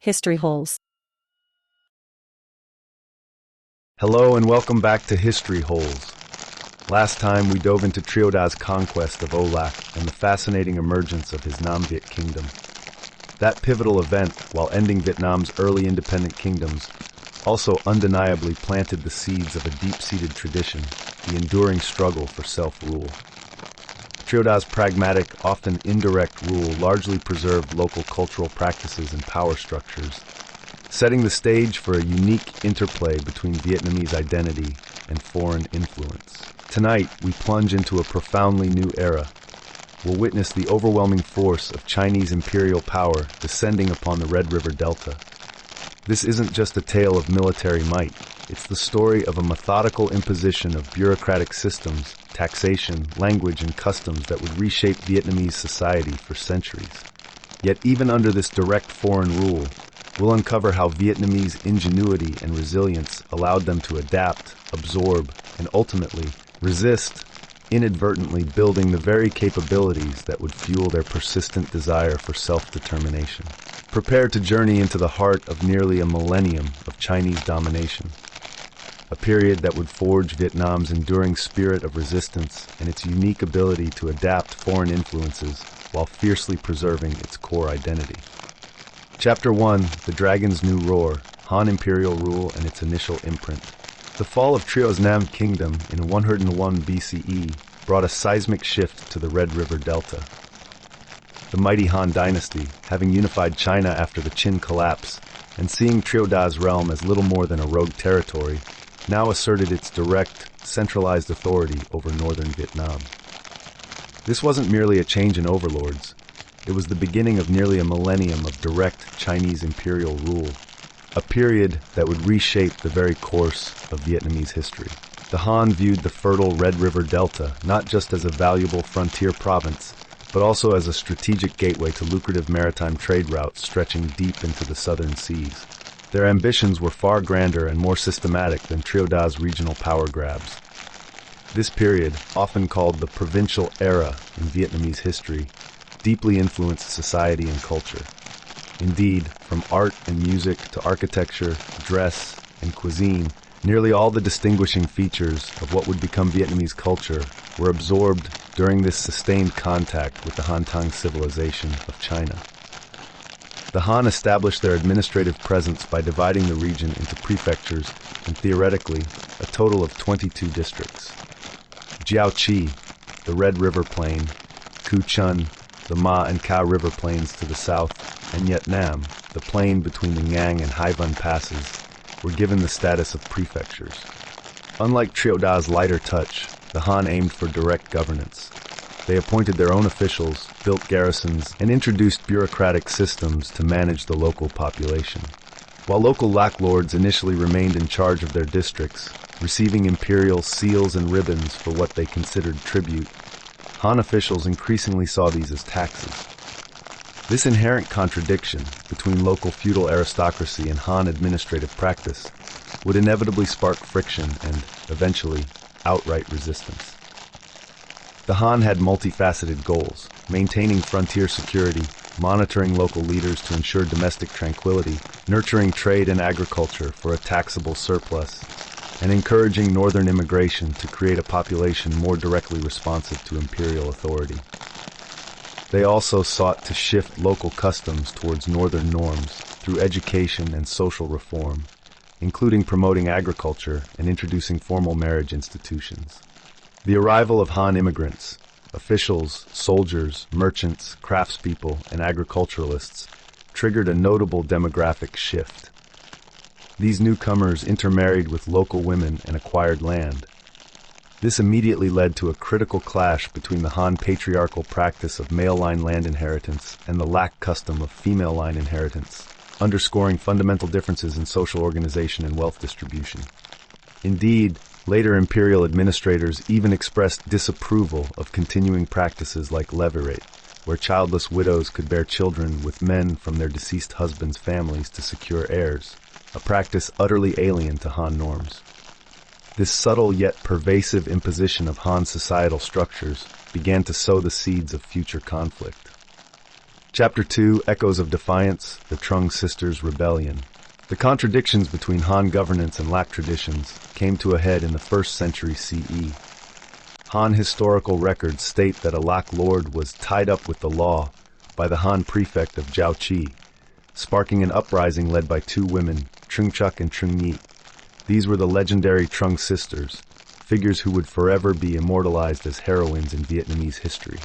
History Holes. Hello and welcome back to History Holes. Last time we dove into Triệu Đà's conquest of Âu Lạc and the fascinating emergence of his Nam Việt kingdom. That pivotal event, while ending Vietnam's early independent kingdoms, also undeniably planted the seeds of a deep-seated tradition, the enduring struggle for self-rule. Triệu Đà's pragmatic, often indirect rule largely preserved local cultural practices and power structures, setting the stage for a unique interplay between Vietnamese identity and foreign influence. Tonight, we plunge into a profoundly new era. We'll witness the overwhelming force of Chinese imperial power descending upon the Red River Delta. This isn't just a tale of military might. It's the story of a methodical imposition of bureaucratic systems, taxation, language, and customs that would reshape Vietnamese society for centuries. Yet even under this direct foreign rule, we'll uncover how Vietnamese ingenuity and resilience allowed them to adapt, absorb, and ultimately resist, inadvertently building the very capabilities that would fuel their persistent desire for self-determination. Prepare to journey into the heart of nearly a millennium of Chinese domination, a period that would forge Vietnam's enduring spirit of resistance and its unique ability to adapt foreign influences while fiercely preserving its core identity. Chapter 1, The Dragon's New Roar, Han Imperial Rule and its Initial Imprint. The fall of Triệu Đà's Nam Kingdom in 101 BCE brought a seismic shift to the Red River Delta. The mighty Han dynasty, having unified China after the Qin collapse, and seeing Triệu Đà's realm as little more than a rogue territory, now asserted its direct, centralized authority over northern Vietnam. This wasn't merely a change in overlords. It was the beginning of nearly a millennium of direct Chinese imperial rule, a period that would reshape the very course of Vietnamese history. The Han viewed the fertile Red River Delta not just as a valuable frontier province, but also as a strategic gateway to lucrative maritime trade routes stretching deep into the southern seas. Their ambitions were far grander and more systematic than Triệu Đà's regional power grabs. This period, often called the provincial era in Vietnamese history, deeply influenced society and culture. Indeed, from art and music to architecture, dress, and cuisine, nearly all the distinguishing features of what would become Vietnamese culture were absorbed during this sustained contact with the Han Tang civilization of China. The Han established their administrative presence by dividing the region into prefectures and, theoretically, a total of 22 districts. Jiaoqi, the Red River Plain, Cu Chun, the Ma and Ca River Plains to the south, and Yet Nam, the plain between the Ngang and Hai Van passes, were given the status of prefectures. Unlike Triệu Đà's lighter touch, the Han aimed for direct governance. They appointed their own officials, built garrisons, and introduced bureaucratic systems to manage the local population. While local lac lords initially remained in charge of their districts, receiving imperial seals and ribbons for what they considered tribute, Han officials increasingly saw these as taxes. This inherent contradiction between local feudal aristocracy and Han administrative practice would inevitably spark friction and, eventually, outright resistance. The Han had multifaceted goals: maintaining frontier security, monitoring local leaders to ensure domestic tranquility, nurturing trade and agriculture for a taxable surplus, and encouraging northern immigration to create a population more directly responsive to imperial authority. They also sought to shift local customs towards northern norms through education and social reform, including promoting agriculture and introducing formal marriage institutions. The arrival of Han immigrants, officials, soldiers, merchants, craftspeople, and agriculturalists, triggered a notable demographic shift. These newcomers intermarried with local women and acquired land. This immediately led to a critical clash between the Han patriarchal practice of male-line land inheritance and the lac custom of female-line inheritance, underscoring fundamental differences in social organization and wealth distribution. Indeed, later imperial administrators even expressed disapproval of continuing practices like levirate, where childless widows could bear children with men from their deceased husbands' families to secure heirs, a practice utterly alien to Han norms. This subtle yet pervasive imposition of Han societal structures began to sow the seeds of future conflict. Chapter 2, Echoes of Defiance, the Trung Sisters' Rebellion. The contradictions between Han governance and Lak traditions came to a head in the 1st century CE. Han historical records state that a Lak lord was tied up with the law by the Han prefect of Jiaoqi, sparking an uprising led by 2 women, Trungchuk and Trungnyi. These were the legendary Trung sisters, figures who would forever be immortalized as heroines in Vietnamese history.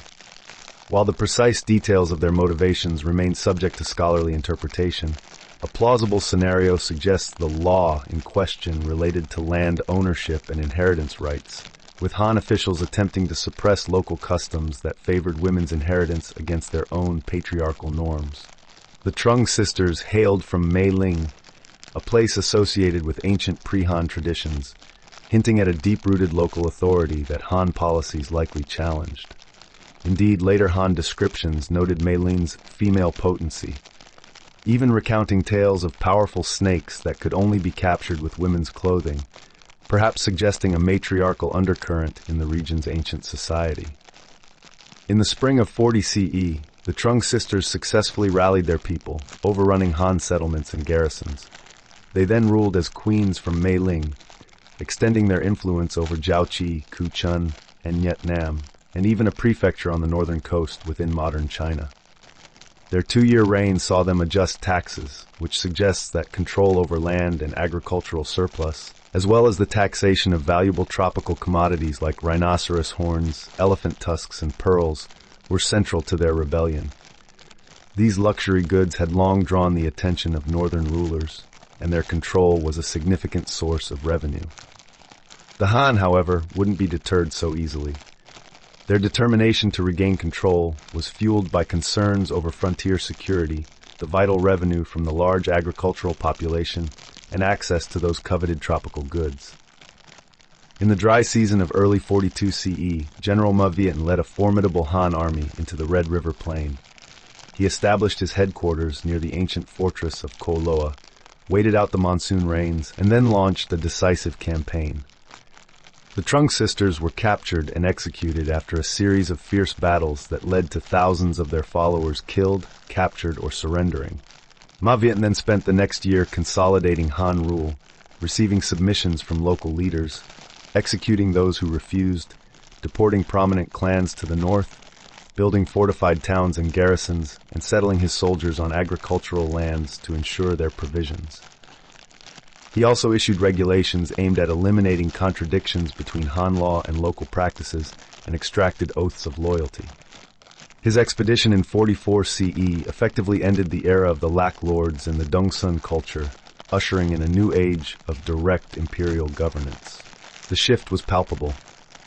While the precise details of their motivations remain subject to scholarly interpretation, a plausible scenario suggests the law in question related to land ownership and inheritance rights, with Han officials attempting to suppress local customs that favored women's inheritance against their own patriarchal norms. The Trung sisters hailed from Meiling, a place associated with ancient pre-Han traditions, hinting at a deep-rooted local authority that Han policies likely challenged. Indeed, later Han descriptions noted Meiling's female potency, even recounting tales of powerful snakes that could only be captured with women's clothing, perhaps suggesting a matriarchal undercurrent in the region's ancient society. In the spring of 40 CE, the Trung sisters successfully rallied their people, overrunning Han settlements and garrisons. They then ruled as queens from Meiling, extending their influence over Jiaoqi, Kuchun, and Vietnam, and even a prefecture on the northern coast within modern China. Their 2-year reign saw them adjust taxes, which suggests that control over land and agricultural surplus, as well as the taxation of valuable tropical commodities like rhinoceros horns, elephant tusks, and pearls, were central to their rebellion. These luxury goods had long drawn the attention of northern rulers, and their control was a significant source of revenue. The Han, however, wouldn't be deterred so easily. Their determination to regain control was fueled by concerns over frontier security, the vital revenue from the large agricultural population, and access to those coveted tropical goods. In the dry season of early 42 CE, General Ma Viet led a formidable Han army into the Red River Plain. He established his headquarters near the ancient fortress of Ko Loa, waited out the monsoon rains, and then launched a decisive campaign. The Trung sisters were captured and executed after a series of fierce battles that led to thousands of their followers killed, captured, or surrendering. Ma Viet then spent the next year consolidating Han rule, receiving submissions from local leaders, executing those who refused, deporting prominent clans to the north, building fortified towns and garrisons, and settling his soldiers on agricultural lands to ensure their provisions. He also issued regulations aimed at eliminating contradictions between Han law and local practices and extracted oaths of loyalty. His expedition in 44 CE effectively ended the era of the Lak lords and the Dongsun culture, ushering in a new age of direct imperial governance. The shift was palpable.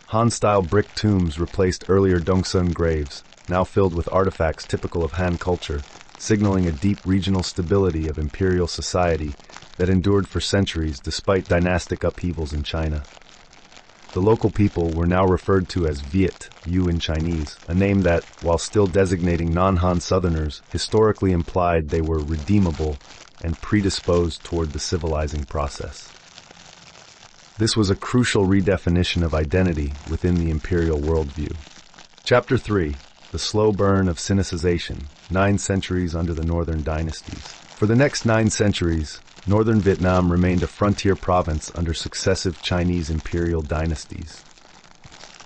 Han-style brick tombs replaced earlier Dongsun graves, now filled with artifacts typical of Han culture, signaling a deep regional stability of imperial society that endured for centuries despite dynastic upheavals in China. The local people were now referred to as Viet, Yu in Chinese, a name that, while still designating non-Han Southerners, historically implied they were redeemable and predisposed toward the civilizing process. This was a crucial redefinition of identity within the imperial worldview. Chapter 3. The Slow Burn of Sinicization, 9 Centuries Under the Northern Dynasties. For the next 9 centuries, northern Vietnam remained a frontier province under successive Chinese imperial dynasties.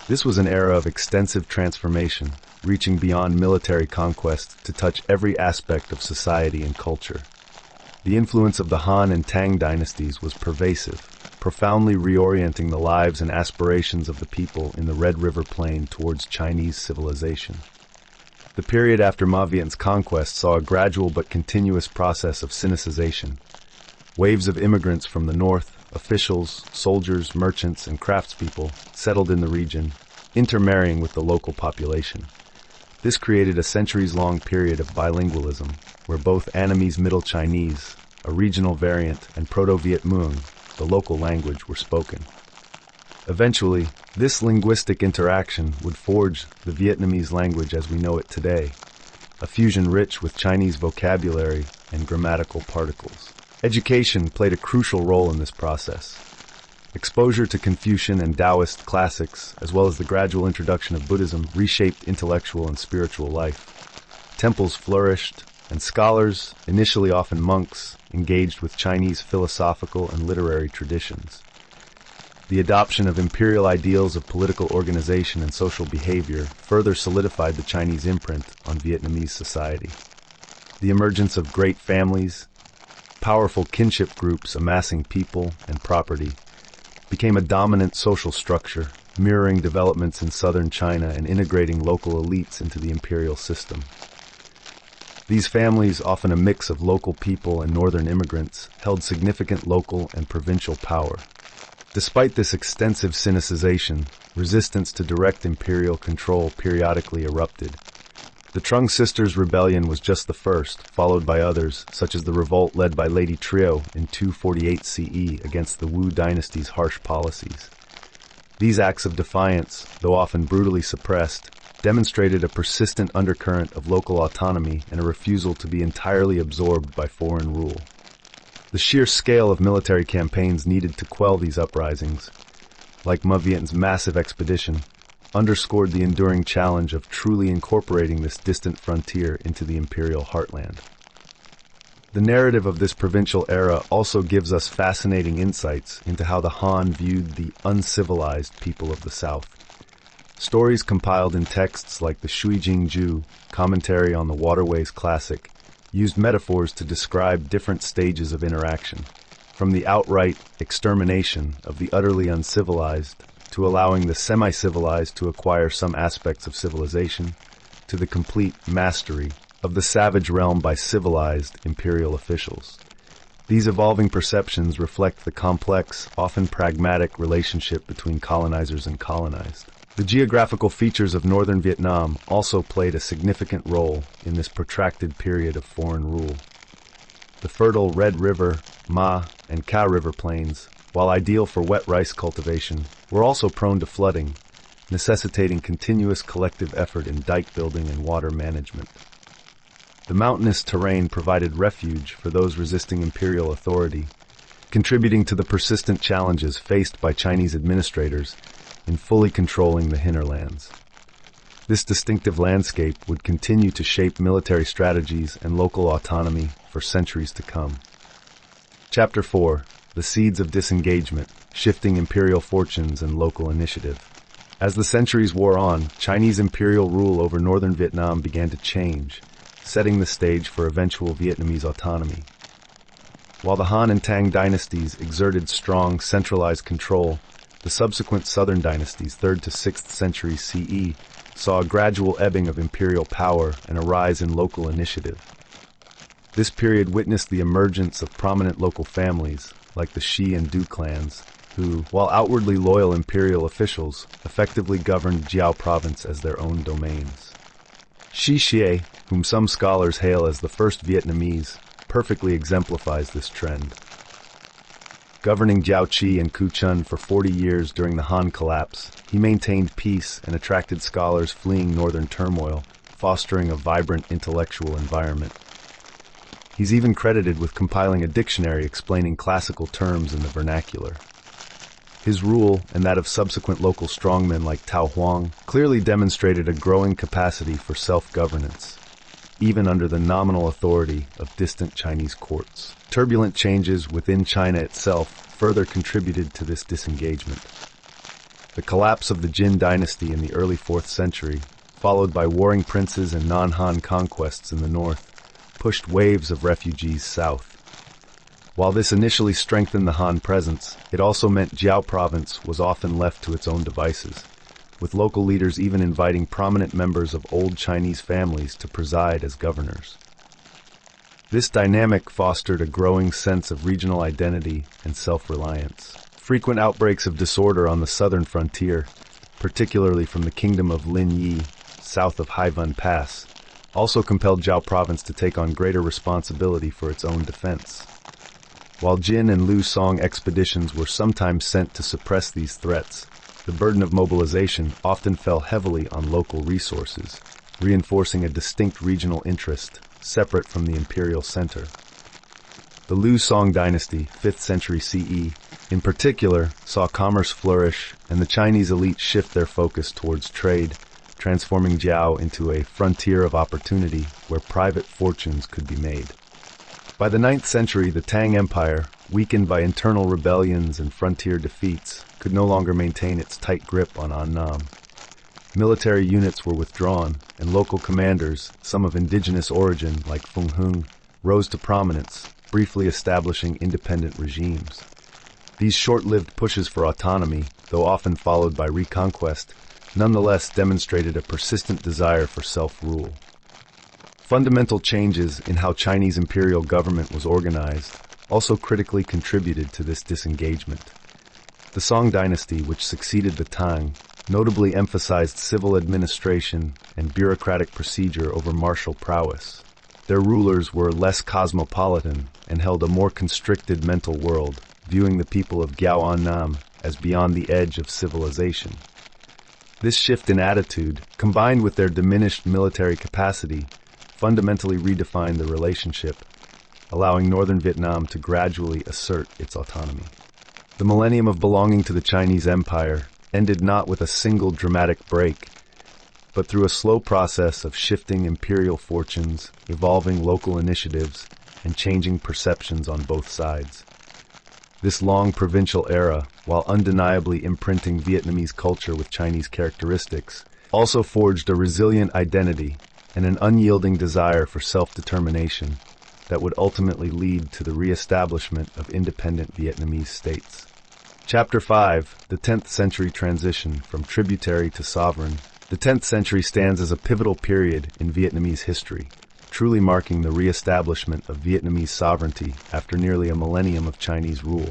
This was an era of extensive transformation, reaching beyond military conquest to touch every aspect of society and culture. The influence of the Han and Tang dynasties was pervasive, profoundly reorienting the lives and aspirations of the people in the Red River Plain towards Chinese civilization. The period after Ma Viet's conquest saw a gradual but continuous process of Sinicization. Waves of immigrants from the north, officials, soldiers, merchants, and craftspeople settled in the region, intermarrying with the local population. This created a centuries-long period of bilingualism, where both Annamese Middle Chinese, a regional variant, and Proto-Viet Muong, the local language, were spoken. Eventually, this linguistic interaction would forge the Vietnamese language as we know it today, a fusion rich with Chinese vocabulary and grammatical particles. Education played a crucial role in this process. Exposure to Confucian and Taoist classics, as well as the gradual introduction of Buddhism, reshaped intellectual and spiritual life. temples flourished, and scholars, initially often monks, engaged with Chinese philosophical and literary traditions. The adoption of imperial ideals of political organization and social behavior further solidified the Chinese imprint on Vietnamese society. The emergence of great families, powerful kinship groups amassing people and property, became a dominant social structure, mirroring developments in southern China and integrating local elites into the imperial system. These families, often a mix of local people and northern immigrants, held significant local and provincial power. Despite this extensive sinicization, resistance to direct imperial control periodically erupted. The Trung Sisters' rebellion was just the first, followed by others, such as the revolt led by Lady Trieu in 248 CE against the Wu dynasty's harsh policies. These acts of defiance, though often brutally suppressed, demonstrated a persistent undercurrent of local autonomy and a refusal to be entirely absorbed by foreign rule. The sheer scale of military campaigns needed to quell these uprisings, like Ma Viet's massive expedition, underscored the enduring challenge of truly incorporating this distant frontier into the imperial heartland. The narrative of this provincial era also gives us fascinating insights into how the Han viewed the uncivilized people of the South. Stories compiled in texts like the Shui Jingju, Commentary on the Waterways Classic, used metaphors to describe different stages of interaction, from the outright extermination of the utterly uncivilized to allowing the semi-civilized to acquire some aspects of civilization, to the complete mastery of the savage realm by civilized imperial officials. These evolving perceptions reflect the complex, often pragmatic relationship between colonizers and colonized. The geographical features of northern Vietnam also played a significant role in this protracted period of foreign rule. The fertile Red River, Ma, and Ca River plains, while ideal for wet rice cultivation, were also prone to flooding, necessitating continuous collective effort in dike building and water management. The mountainous terrain provided refuge for those resisting imperial authority, contributing to the persistent challenges faced by Chinese administrators in fully controlling the hinterlands. This distinctive landscape would continue to shape military strategies and local autonomy for centuries to come. Chapter 4. The Seeds of Disengagement, Shifting Imperial Fortunes and Local Initiative. As the centuries wore on, Chinese imperial rule over northern Vietnam began to change, setting the stage for eventual Vietnamese autonomy. While the Han and Tang dynasties exerted strong, centralized control, the subsequent southern dynasties, 3rd to 6th century CE, saw a gradual ebbing of imperial power and a rise in local initiative. This period witnessed the emergence of prominent local families, like the Shi and Du clans, who, while outwardly loyal imperial officials, effectively governed Jiao province as their own domains. Shi Xie, whom some scholars hail as the first Vietnamese, perfectly exemplifies this trend. Governing Jiaoqi and Kuchun for 40 years during the Han collapse, he maintained peace and attracted scholars fleeing northern turmoil, fostering a vibrant intellectual environment. He's even credited with compiling a dictionary explaining classical terms in the vernacular. His rule, and that of subsequent local strongmen like Tao Huang, clearly demonstrated a growing capacity for self-governance, even under the nominal authority of distant Chinese courts. Turbulent changes within China itself further contributed to this disengagement. The collapse of the Jin dynasty in the early 4th century, followed by warring princes and non-Han conquests in the north, pushed waves of refugees south. While this initially strengthened the Han presence, it also meant Jiao province was often left to its own devices, with local leaders even inviting prominent members of old Chinese families to preside as governors. This dynamic fostered a growing sense of regional identity and self-reliance. Frequent outbreaks of disorder on the southern frontier, particularly from the kingdom of Lin Yi, south of Haivan Pass, also compelled Jiao province to take on greater responsibility for its own defense. While Jin and Liu Song expeditions were sometimes sent to suppress these threats, the burden of mobilization often fell heavily on local resources, reinforcing a distinct regional interest, separate from the imperial center. The Liu Song dynasty, 5th century CE, in particular, saw commerce flourish and the Chinese elite shift their focus towards trade, transforming Jiao into a frontier of opportunity where private fortunes could be made. By the 9th century, the Tang Empire, weakened by internal rebellions and frontier defeats, could no longer maintain its tight grip on Annam. Military units were withdrawn, and local commanders, some of indigenous origin like Feng Hung, rose to prominence, briefly establishing independent regimes. These short-lived pushes for autonomy, though often followed by reconquest, nonetheless demonstrated a persistent desire for self-rule. Fundamental changes in how Chinese imperial government was organized also critically contributed to this disengagement. The Song dynasty, which succeeded the Tang, notably emphasized civil administration and bureaucratic procedure over martial prowess. Their rulers were less cosmopolitan and held a more constricted mental world, viewing the people of Gao Annam as beyond the edge of civilization. This shift in attitude, combined with their diminished military capacity, fundamentally redefined the relationship, allowing northern Vietnam to gradually assert its autonomy. The millennium of belonging to the Chinese Empire ended not with a single dramatic break, but through a slow process of shifting imperial fortunes, evolving local initiatives, and changing perceptions on both sides. This long provincial era, while undeniably imprinting Vietnamese culture with Chinese characteristics, also forged a resilient identity and an unyielding desire for self-determination that would ultimately lead to the re-establishment of independent Vietnamese states. Chapter 5, the 10th Century Transition from Tributary to Sovereign. The 10th century stands as a pivotal period in Vietnamese history, truly marking the re-establishment of Vietnamese sovereignty after nearly a millennium of Chinese rule.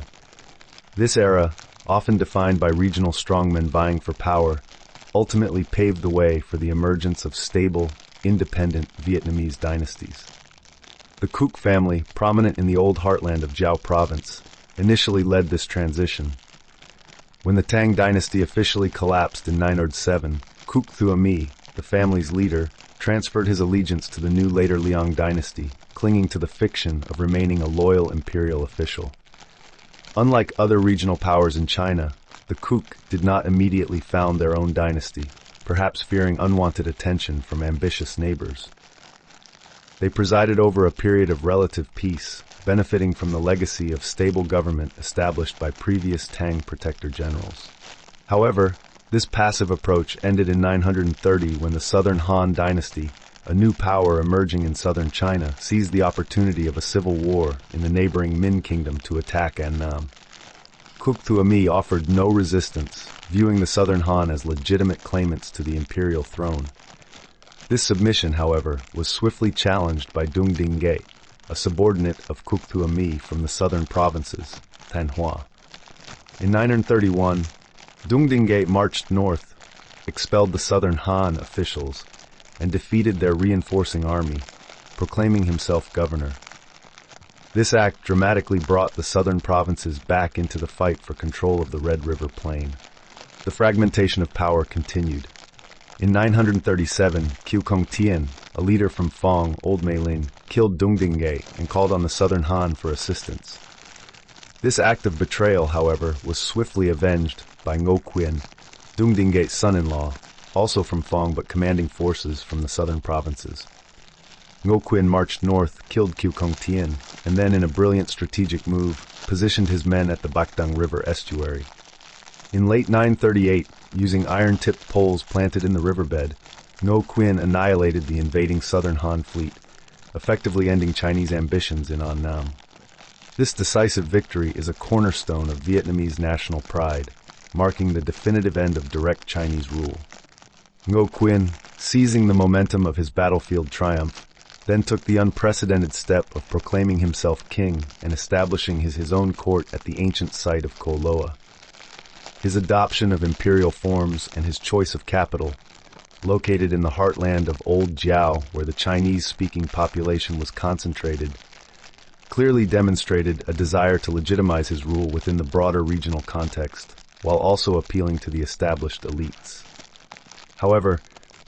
This era, often defined by regional strongmen vying for power, ultimately paved the way for the emergence of stable, independent Vietnamese dynasties. The Cuc family, prominent in the old heartland of Jiao province, initially led this transition. When the Tang dynasty officially collapsed in 907, Cuc Thuami, the family's leader, transferred his allegiance to the new later Liang dynasty, clinging to the fiction of remaining a loyal imperial official. Unlike other regional powers in China, the Cuc did not immediately found their own dynasty, perhaps fearing unwanted attention from ambitious neighbors. They presided over a period of relative peace, benefiting from the legacy of stable government established by previous Tang protector generals. However, this passive approach ended in 930 when the Southern Han dynasty, a new power emerging in southern China, seized the opportunity of a civil war in the neighboring Min kingdom to attack Annam. Cuc Thuami offered no resistance, viewing the Southern Han as legitimate claimants to the imperial throne. This submission, however, was swiftly challenged by Dung Dingge, a subordinate of Cuc Thuami from the southern provinces, Thanh In 931, Dung Dingge marched north, expelled the southern Han officials, and defeated their reinforcing army, proclaiming himself governor. This act dramatically brought the southern provinces back into the fight for control of the Red River Plain. The fragmentation of power continued. In 937, Qiu Kong Tien, a leader from Phong, Old Meiling, killed Dung Dingge and called on the southern Han for assistance. This act of betrayal, however, was swiftly avenged by Ngo Quyen, Dung Dingge's son-in-law, also from Phong but commanding forces from the southern provinces. Ngo Quyen marched north, killed Qiu Kong Tien, and then in a brilliant strategic move, positioned his men at the Bac Dang River estuary. In late 938, using iron-tipped poles planted in the riverbed, Ngo Quyen annihilated the invading southern Han fleet, effectively ending Chinese ambitions in Annam. This decisive victory is a cornerstone of Vietnamese national pride, marking the definitive end of direct Chinese rule. Ngo Quyen, seizing the momentum of his battlefield triumph, then took the unprecedented step of proclaiming himself king and establishing his own court at the ancient site of Ko Loa. His adoption of imperial forms and his choice of capital, located in the heartland of Old Jiao where the Chinese-speaking population was concentrated, clearly demonstrated a desire to legitimize his rule within the broader regional context, while also appealing to the established elites. However,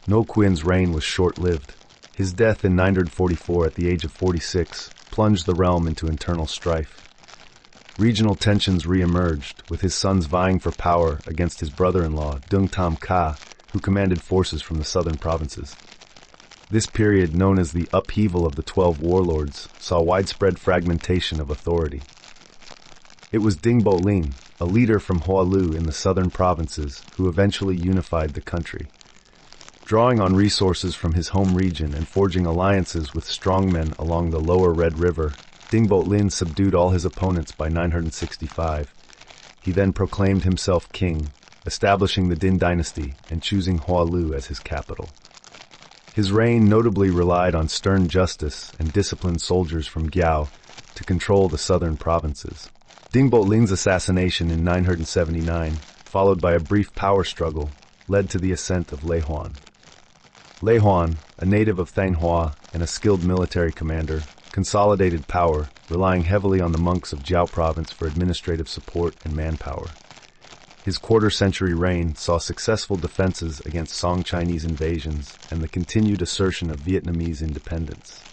Ngo Quyen's reign was short-lived. His death in 944 at the age of 46 plunged the realm into internal strife. Regional tensions re-emerged, with his sons vying for power against his brother-in-law, Dung Tam Ka, who commanded forces from the southern provinces. This period, known as the upheaval of the 12 warlords, saw widespread fragmentation of authority. It was Ding Bolin, a leader from Hualu in the southern provinces, who eventually unified the country. Drawing on resources from his home region and forging alliances with strongmen along the lower Red River, Ding Bolin subdued all his opponents by 965. He then proclaimed himself king, establishing the Din dynasty and choosing Hualu as his capital. His reign notably relied on stern justice and disciplined soldiers from Giao to control the southern provinces. Ding Bolin's assassination in 979, followed by a brief power struggle, led to the ascent of Lei Huan. Lei Huan, a native of Thanghua and a skilled military commander, consolidated power, relying heavily on the monks of Jiao province for administrative support and manpower. His quarter-century reign saw successful defenses against Song Chinese invasions and the continued assertion of Vietnamese independence.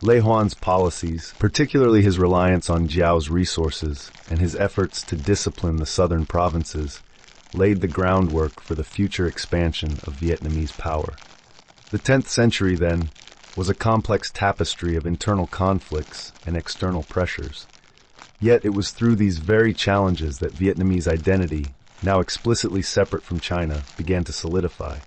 Lei Huan's policies, particularly his reliance on Jiao's resources and his efforts to discipline the southern provinces, laid the groundwork for the future expansion of Vietnamese power. The 10th century, then, was a complex tapestry of internal conflicts and external pressures. Yet it was through these very challenges that Vietnamese identity, now explicitly separate from China, began to solidify.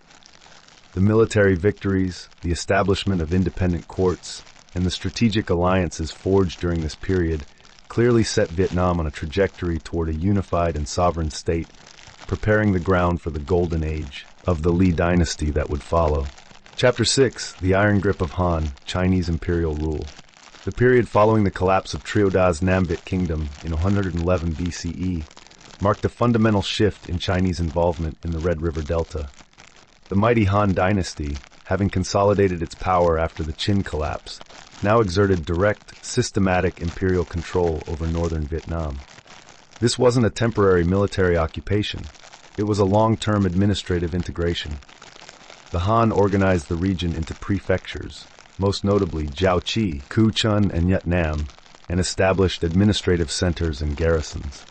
The military victories, the establishment of independent courts, and the strategic alliances forged during this period clearly set Vietnam on a trajectory toward a unified and sovereign state, preparing the ground for the golden age of the Li dynasty that would follow. Chapter 6, The Iron Grip of Han, Chinese Imperial Rule. The period following the collapse of Triệu Đà's Nam Việt kingdom in 111 BCE marked a fundamental shift in Chinese involvement in the Red River Delta. The mighty Han dynasty, having consolidated its power after the Qin collapse, now exerted direct, systematic imperial control over northern Vietnam. This wasn't a temporary military occupation. It was a long-term administrative integration. The Han organized the region into prefectures, most notably Jiaoqi, Kuchun, and Yat Nam, and established administrative centers and garrisons.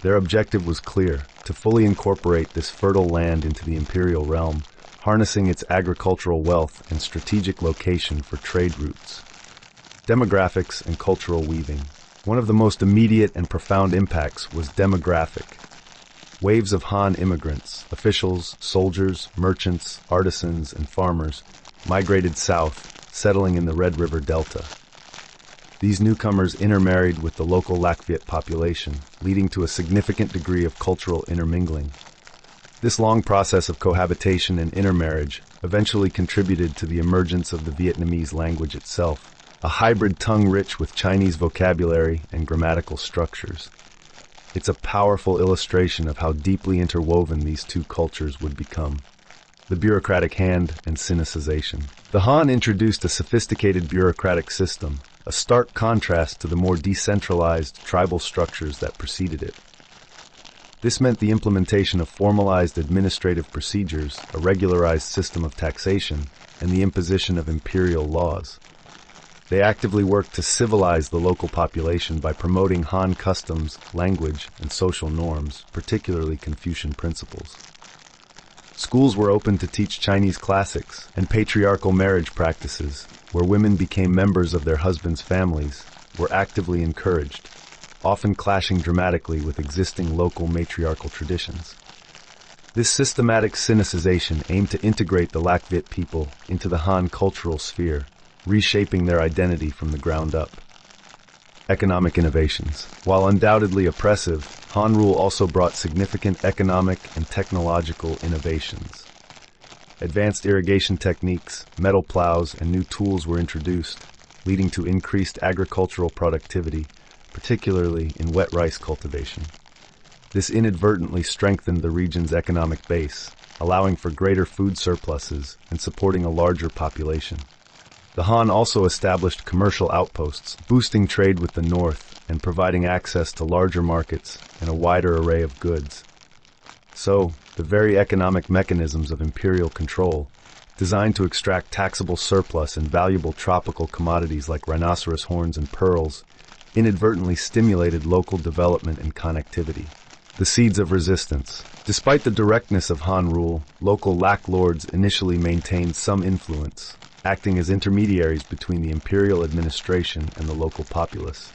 Their objective was clear: to fully incorporate this fertile land into the imperial realm, harnessing its agricultural wealth and strategic location for trade routes. Demographics and cultural weaving. One of the most immediate and profound impacts was demographic. Waves of Han immigrants, officials, soldiers, merchants, artisans, and farmers, migrated south, settling in the Red River Delta. These newcomers intermarried with the local Lac Viet population, leading to a significant degree of cultural intermingling. This long process of cohabitation and intermarriage eventually contributed to the emergence of the Vietnamese language itself, a hybrid tongue rich with Chinese vocabulary and grammatical structures. It's a powerful illustration of how deeply interwoven these two cultures would become. The bureaucratic hand and Sinicization. The Han introduced a sophisticated bureaucratic system, a stark contrast to the more decentralized tribal structures that preceded it. This meant the implementation of formalized administrative procedures, a regularized system of taxation, and the imposition of imperial laws. They actively worked to civilize the local population by promoting Han customs, language, and social norms, particularly Confucian principles. Schools were open to teach Chinese classics, and patriarchal marriage practices, where women became members of their husbands' families, were actively encouraged, often clashing dramatically with existing local matriarchal traditions. This systematic Sinicization aimed to integrate the Lac Viet people into the Han cultural sphere, reshaping their identity from the ground up. Economic innovations. While undoubtedly oppressive, Han rule also brought significant economic and technological innovations. Advanced irrigation techniques, metal plows, and new tools were introduced, leading to increased agricultural productivity, particularly in wet rice cultivation. This inadvertently strengthened the region's economic base, allowing for greater food surpluses and supporting a larger population. The Han also established commercial outposts, boosting trade with the north and providing access to larger markets and a wider array of goods. So, the very economic mechanisms of imperial control, designed to extract taxable surplus and valuable tropical commodities like rhinoceros horns and pearls, inadvertently stimulated local development and connectivity. The seeds of resistance. Despite the directness of Han rule, local Lak lords initially maintained some influence, acting as intermediaries between the imperial administration and the local populace.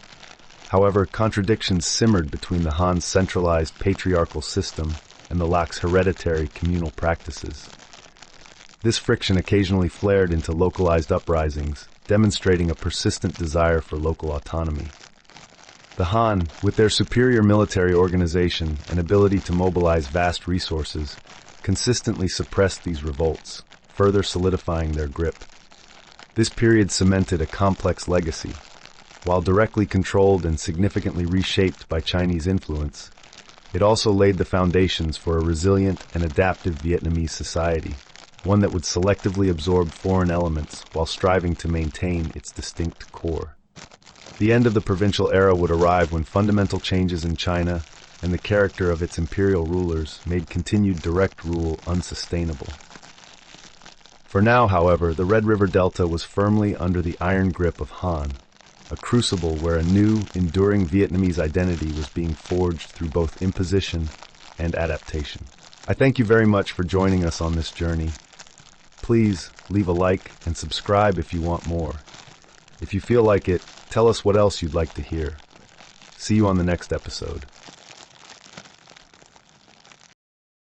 However, contradictions simmered between the Han's centralized patriarchal system and the Lak's hereditary communal practices. This friction occasionally flared into localized uprisings, demonstrating a persistent desire for local autonomy. The Han, with their superior military organization and ability to mobilize vast resources, consistently suppressed these revolts, further solidifying their grip. This period cemented a complex legacy. While directly controlled and significantly reshaped by Chinese influence, it also laid the foundations for a resilient and adaptive Vietnamese society, one that would selectively absorb foreign elements while striving to maintain its distinct core. The end of the provincial era would arrive when fundamental changes in China and the character of its imperial rulers made continued direct rule unsustainable. For now, however, the Red River Delta was firmly under the iron grip of Han, a crucible where a new, enduring Vietnamese identity was being forged through both imposition and adaptation. I thank you very much for joining us on this journey. Please leave a like and subscribe if you want more. If you feel like it, tell us what else you'd like to hear. See you on the next episode.